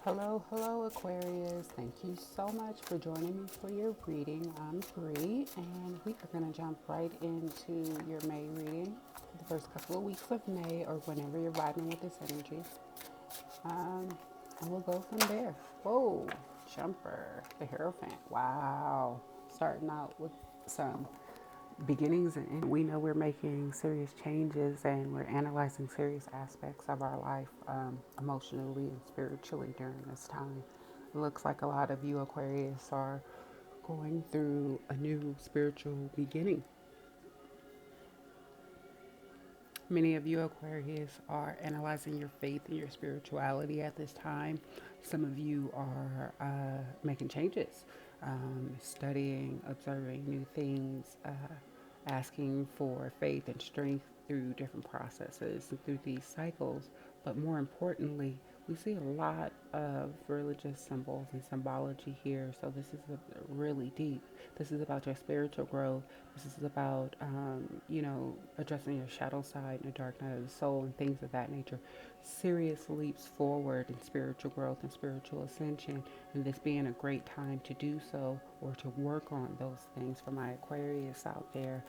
Hello, hello, Aquarius. Thank you so much for joining me for your reading. I'm Bri, and we are going to jump right into your May reading for the first couple of weeks of May, or whenever you're vibing with this energy. Um, and we'll go from there. Whoa, jumper, the Hierophant. Wow. Starting out with some beginnings, and we know we're making serious changes and we're analyzing serious aspects of our life, emotionally and spiritually during this time. It looks like a lot of you Aquarius are going through a new spiritual beginning. Many of you Aquarius are analyzing your faith and your spirituality at this time. Some of you are making changes, studying, observing new things, asking for faith and strength through different processes and through these cycles. But more importantly, we see a lot of religious symbols and symbology here. So this is really deep. This is about your spiritual growth. This is about, addressing your shadow side and the dark night of the soul and things of that nature. Serious leaps forward in spiritual growth and spiritual ascension, and this being a great time to do so or to work on those things for my Aquarius out there.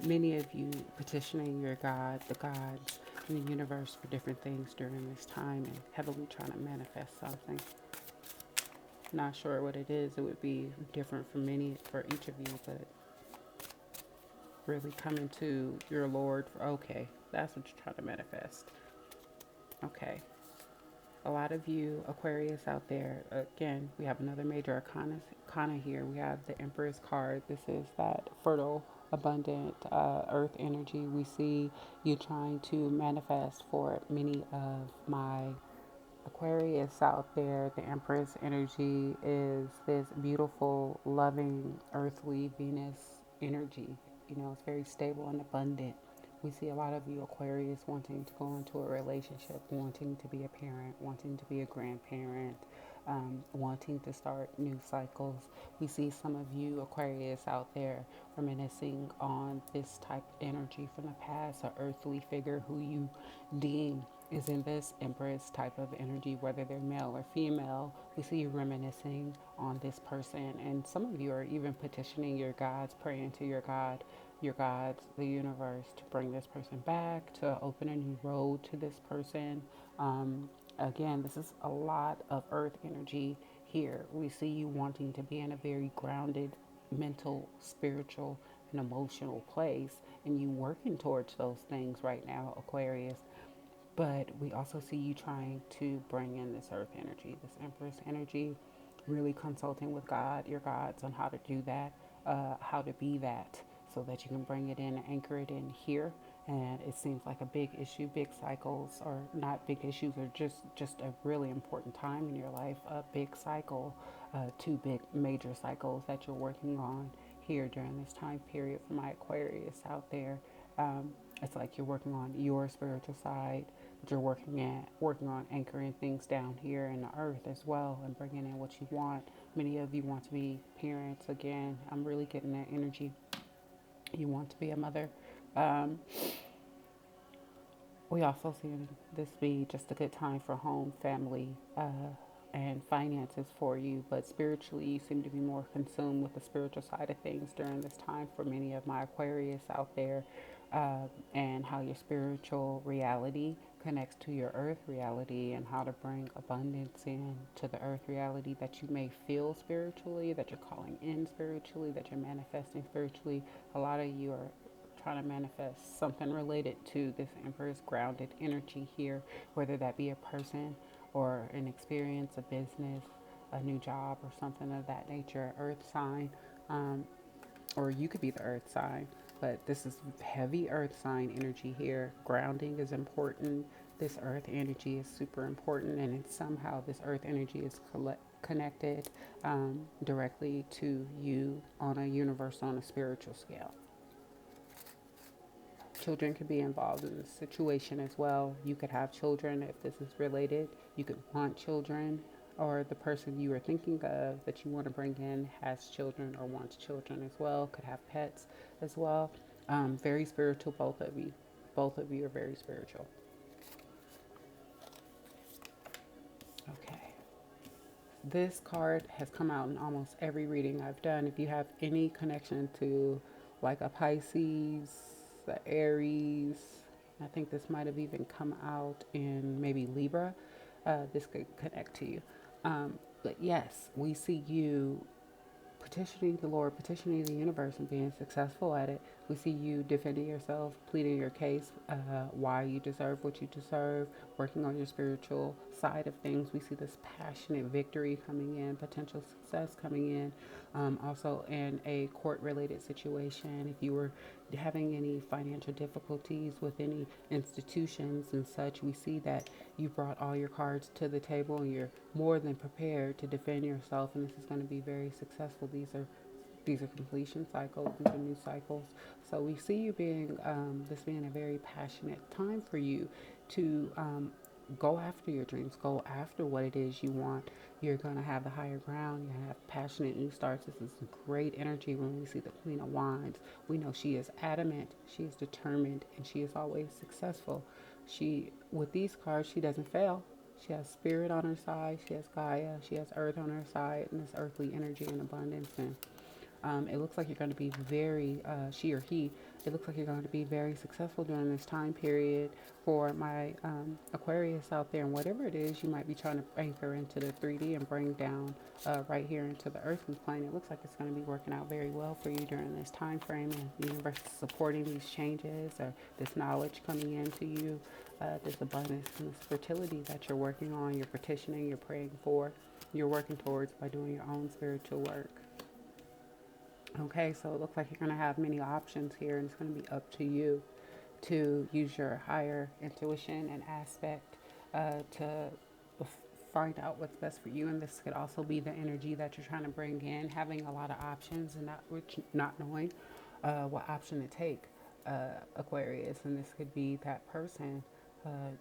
Many of you petitioning your God, the gods, in the universe for different things during this time and heavily trying to manifest something. Not sure what it is. It would be different for each of you, but really coming to your Lord for, okay, that's what you're trying to manifest. Okay. A lot of you Aquarius out there, again, we have another major arcana here. We have the Empress card. This is that fertile, abundant earth energy. We see you trying to manifest for many of my Aquarius out there. The Empress energy is this beautiful, loving, earthly Venus energy. It's very stable and abundant. We see a lot of you Aquarius wanting to go into a relationship, wanting to be a parent, wanting to be a grandparent, wanting to start new cycles. We see some of you Aquarius out there reminiscing on this type of energy from the past, an earthly figure who you deem is in this Empress type of energy, whether they're male or female. We see you reminiscing on this person, and some of you are even petitioning your gods, praying to your gods, the universe, to bring this person back, to open a new road to this person. Again, this is a lot of earth energy here. We see you wanting to be in a very grounded mental, spiritual, and emotional place, and you working towards those things right now, Aquarius. But we also see you trying to bring in this earth energy, this Empress energy, really consulting with God, your gods, on how to do that, how to be that, so that you can bring it in and anchor it in here. And it seems like a big issue, big cycles, or not big issues, or just a really important time in your life, a big cycle, two big major cycles that you're working on here during this time period for my Aquarius out there. It's like you're working on your spiritual side, but you're working on anchoring things down here in the earth as well, and bringing in what you want. Many of you want to be parents. Again, I'm really getting that energy. You want to be a mother. Um, we also see this be just a good time for home, family, and finances for you. But spiritually, you seem to be more consumed with the spiritual side of things during this time for many of my Aquarius out there, and how your spiritual reality connects to your earth reality, and how to bring abundance in to the earth reality that you may feel spiritually, that you're calling in spiritually, that you're manifesting spiritually. A lot of you are trying to manifest something related to this Emperor's grounded energy here, whether that be a person or an experience, a business, a new job, or something of that nature, earth sign, um, or you could be the earth sign. But this is heavy earth sign energy here. Grounding is important. This earth energy is super important, and it's somehow this earth energy is connected directly to you on a universal, on a spiritual scale. Children could be involved in this situation as well. You could have children if this is related. You could want children, or the person you are thinking of that you want to bring in has children or wants children as well. Could have pets as well. Very spiritual, both of you. Both of you are very spiritual. Okay. This card has come out in almost every reading I've done. If you have any connection to like a Pisces, the Aries, I think this might have even come out in maybe Libra, this could connect to you. But yes, we see you petitioning the Lord, petitioning the universe, and being successful at it. We see you defending yourself, pleading your case, why you deserve what you deserve, working on your spiritual side of things. We see this passionate victory coming in, potential success coming in. Also, in a court related situation, if you were having any financial difficulties with any institutions and such, we see that you brought all your cards to the table and you're more than prepared to defend yourself, and this is going to be very successful. These are completion cycles, these are new cycles. So we see you being this being a very passionate time for you to go after your dreams, go after what it is you want. You're going to have the higher ground. You have passionate new starts. This is great energy when we see the Queen of Wands. We know she is adamant, she is determined, and she is always successful. With these cards, she doesn't fail. She has spirit on her side. She has Gaia. She has earth on her side, and this earthly energy and abundance. And it looks like you're going to be very, she or he, it looks like you're going to be very successful during this time period for my Aquarius out there. And whatever it is you might be trying to anchor into the 3D and bring down right here into the earthly plane, it looks like it's going to be working out very well for you during this time frame. And the universe is supporting these changes or this knowledge coming into you, this abundance and this fertility that you're working on, you're petitioning, you're praying for, you're working towards by doing your own spiritual work. Okay, so it looks like you're going to have many options here, and it's going to be up to you to use your higher intuition and aspect to find out what's best for you. And this could also be the energy that you're trying to bring in, having a lot of options and not knowing what option to take, Aquarius. And this could be that person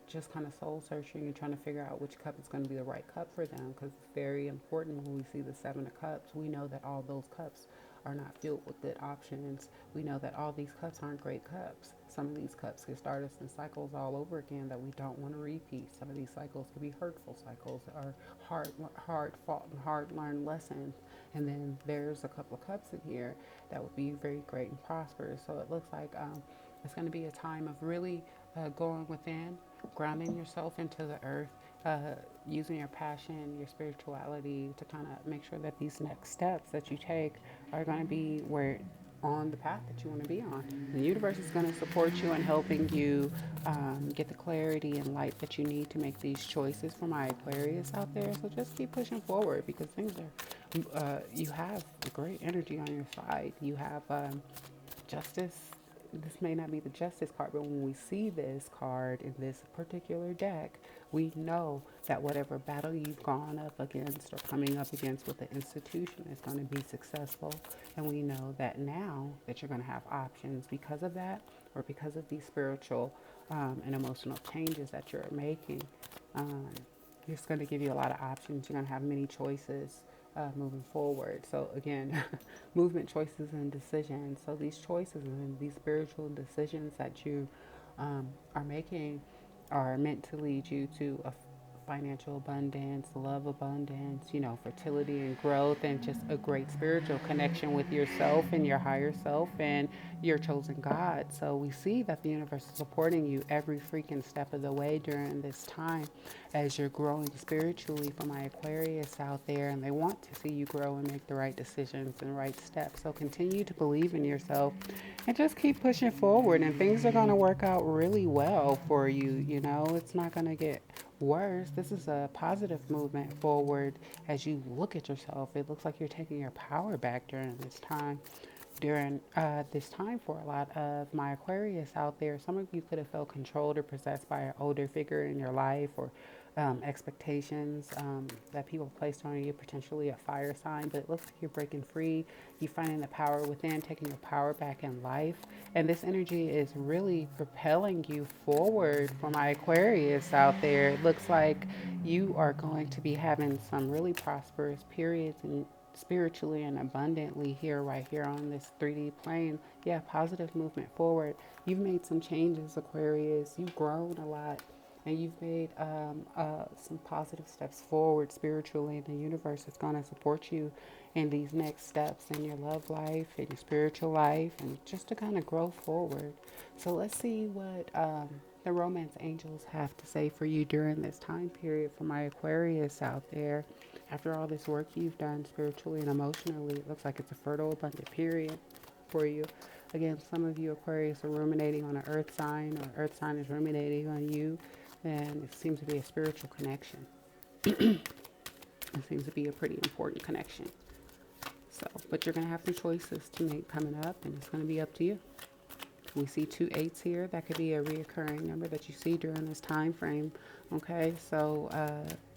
just kind of soul searching and trying to figure out which cup is going to be the right cup for them, because it's very important when we see the Seven of Cups. We know that all those cups are not filled with good options. We know that all these cups aren't great cups. Some of these cups can start us in cycles all over again that we don't want to repeat. Some of these cycles could be hurtful cycles or hard fought and hard learned lessons. And then there's a couple of cups in here that would be very great and prosperous. So it looks like it's going to be a time of really going within, grounding yourself into the earth, using your passion, your spirituality to kind of make sure that these next steps that you take are going to be where on the path that you want to be on. The universe is going to support you in helping you get the clarity and light that you need to make these choices for my Aquarius out there. So just keep pushing forward, because things are, you have great energy on your side. You have justice. This may not be the justice card, but when we see this card in this particular deck, we know that whatever battle you've gone up against or coming up against with the institution is going to be successful. And we know that now that you're going to have options because of that, or because of these spiritual and emotional changes that you're making. It's going to give you a lot of options. You're going to have many choices moving forward. So again, movement, choices, and decisions. So these choices and these spiritual decisions that you are making are meant to lead you to a financial abundance, love abundance, fertility and growth, and just a great spiritual connection with yourself and your higher self and your chosen God. So we see that the universe is supporting you every freaking step of the way during this time as you're growing spiritually. For my Aquarius out there, and they want to see you grow and make the right decisions and right steps. So continue to believe in yourself and just keep pushing forward, and things are going to work out really well for you. It's not going to get worse. This is a positive movement forward as you look at yourself. It looks like you're taking your power back during this time. During this time for a lot of my Aquarius out there, some of you could have felt controlled or possessed by an older figure in your life, or expectations that people placed on you, potentially a fire sign. But it looks like you're breaking free. You're finding the power within, taking your power back in life. And this energy is really propelling you forward for my Aquarius out there. It looks like you are going to be having some really prosperous periods and spiritually and abundantly here, right here on this 3D plane. Yeah, positive movement forward. You've made some changes, Aquarius. You've grown a lot. and you've made some positive steps forward spiritually, and the universe is going to support you in these next steps in your love life, in your spiritual life, and just to kind of grow forward. So let's see what the romance angels have to say for you during this time period for my Aquarius out there. After all this work you've done spiritually and emotionally, it looks like it's a fertile, abundant period for you. Again, some of you Aquarius are ruminating on an earth sign, or earth sign is ruminating on you, and it seems to be a spiritual connection. It seems to be a pretty important connection. So, but you're going to have some choices to make coming up, and it's going to be up to you. We see 2 8s here. That could be a reoccurring number that you see during this time frame. Okay, so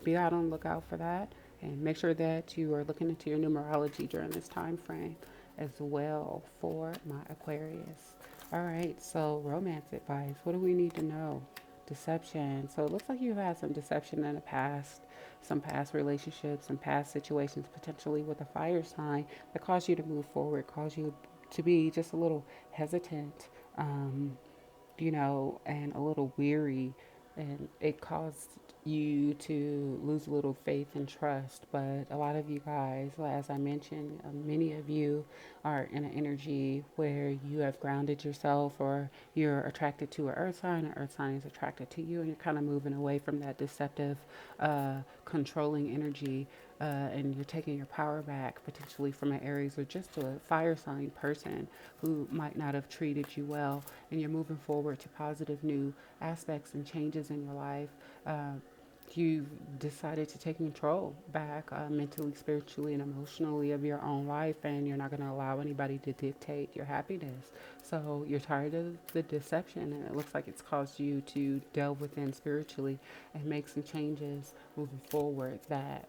be out on the lookout for that, and make sure that you are looking into your numerology during this time frame as well for my Aquarius. All right, so romance advice. What do we need to know? Deception. So it looks like you've had some deception in the past, some past relationships, some past situations, potentially with a fire sign that caused you to move forward, caused you to be just a little hesitant, um, and a little weary, and it caused you to lose a little faith and trust. But a lot of you guys, as I mentioned, many of you are in an energy where you have grounded yourself, or you're attracted to an earth sign, an earth sign is attracted to you, and you're kind of moving away from that deceptive, controlling energy. And you're taking your power back potentially from an Aries or just a fire sign person who might not have treated you well, and you're moving forward to positive new aspects and changes in your life. Uh, you've decided to take control back, mentally, spiritually, and emotionally of your own life, and you're not going to allow anybody to dictate your happiness. So you're tired of the deception, and it looks like it's caused you to delve within spiritually and make some changes moving forward that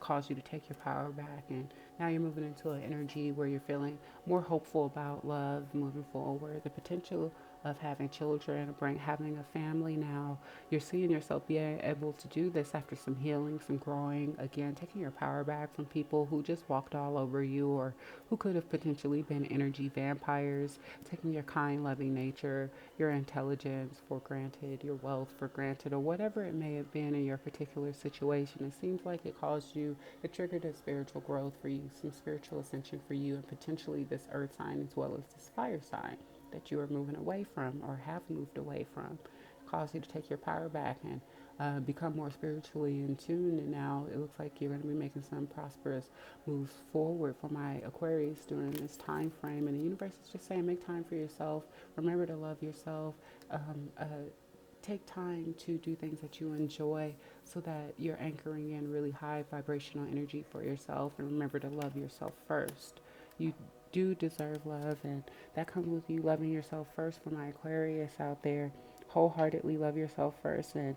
cause you to take your power back. And now you're moving into an energy where you're feeling more hopeful about love moving forward, the potential of having children, having a family now. You're seeing yourself being able to do this after some healing, some growing, again, taking your power back from people who just walked all over you, or who could have potentially been energy vampires, taking your kind, loving nature, your intelligence for granted, your wealth for granted, or whatever it may have been in your particular situation. It seems like it triggered a spiritual growth for you, some spiritual ascension for you, and potentially this earth sign as well as this fire sign that you are moving away from or have moved away from, cause you to take your power back and become more spiritually in tune. And now it looks like you're going to be making some prosperous moves forward for my Aquarius during this time frame. And the universe is just saying, make time for yourself. Remember to love yourself. Take time to do things that you enjoy so that you're anchoring in really high vibrational energy for yourself. And remember to love yourself first. You do deserve love, and that comes with you loving yourself first. For my Aquarius out there, wholeheartedly love yourself first, and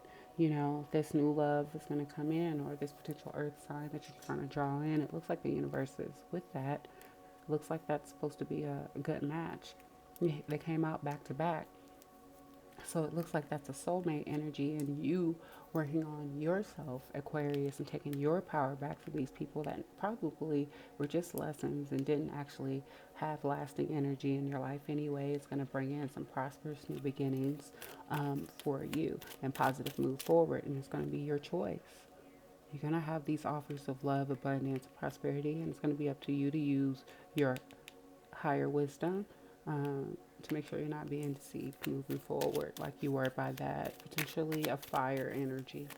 this new love is going to come in, or this potential earth sign that you're trying to draw in. It looks like the universe is with that. It looks like that's supposed to be a good match. They came out back to back. So it looks like that's a soulmate energy, and you working on yourself, Aquarius, and taking your power back from these people that probably were just lessons and didn't actually have lasting energy in your life anyway. It's going to bring in some prosperous new beginnings for you and positive move forward, and it's going to be your choice. You're going to have these offers of love, abundance, prosperity, and it's going to be up to you to use your higher wisdom, to make sure you're not being deceived moving forward like you were by that potentially a fire energy,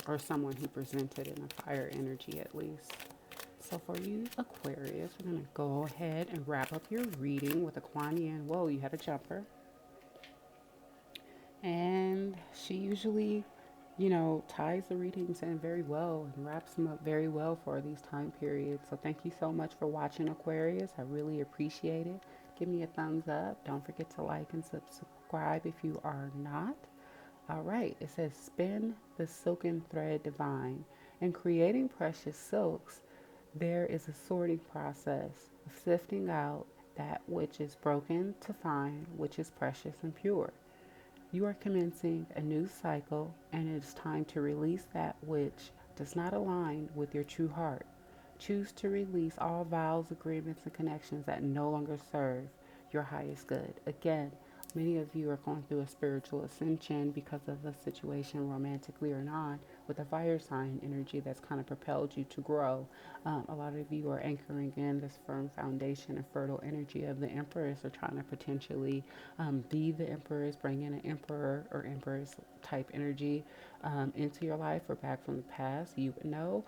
or someone who presented in a fire energy at least. So for you Aquarius, we're going to go ahead and wrap up your reading with a Kuan Yin. Whoa, you had a jumper. And she usually, ties the readings in very well and wraps them up very well for these time periods. So thank you so much for watching, Aquarius. I really appreciate it. Give me a thumbs up. Don't forget to like and subscribe if you are not. All right, it says spin the silken thread divine. In creating precious silks, there is a sorting process of sifting out that which is broken to find which is precious and pure. You are commencing a new cycle, and it is time to release that which does not align with your true heart. Choose to release all vows, agreements, and connections that no longer serve your highest good. Again, many of you are going through a spiritual ascension because of the situation, romantically or not, with a fire sign energy that's kind of propelled you to grow. A lot of you are anchoring in this firm foundation and fertile energy of the Empress, or trying to potentially be the Empress, bring in an Emperor or Empress type energy into your life or back from the past. You would know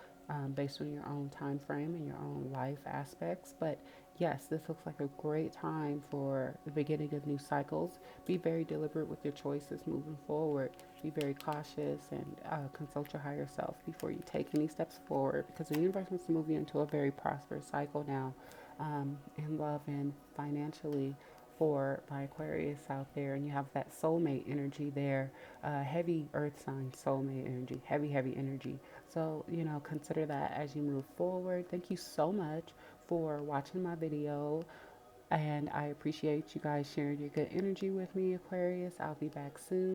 based on your own time frame and your own life aspects. But yes, this looks like a great time for the beginning of new cycles. Be very deliberate with your choices moving forward. Be very cautious and consult your higher self before you take any steps forward, because the universe wants to move you into a very prosperous cycle now, in love and financially, for my Aquarius out there. And you have that soulmate energy there, heavy earth sign soulmate energy, heavy, heavy energy. So, consider that as you move forward. Thank you so much for watching my video. And I appreciate you guys sharing your good energy with me, Aquarius. I'll be back soon.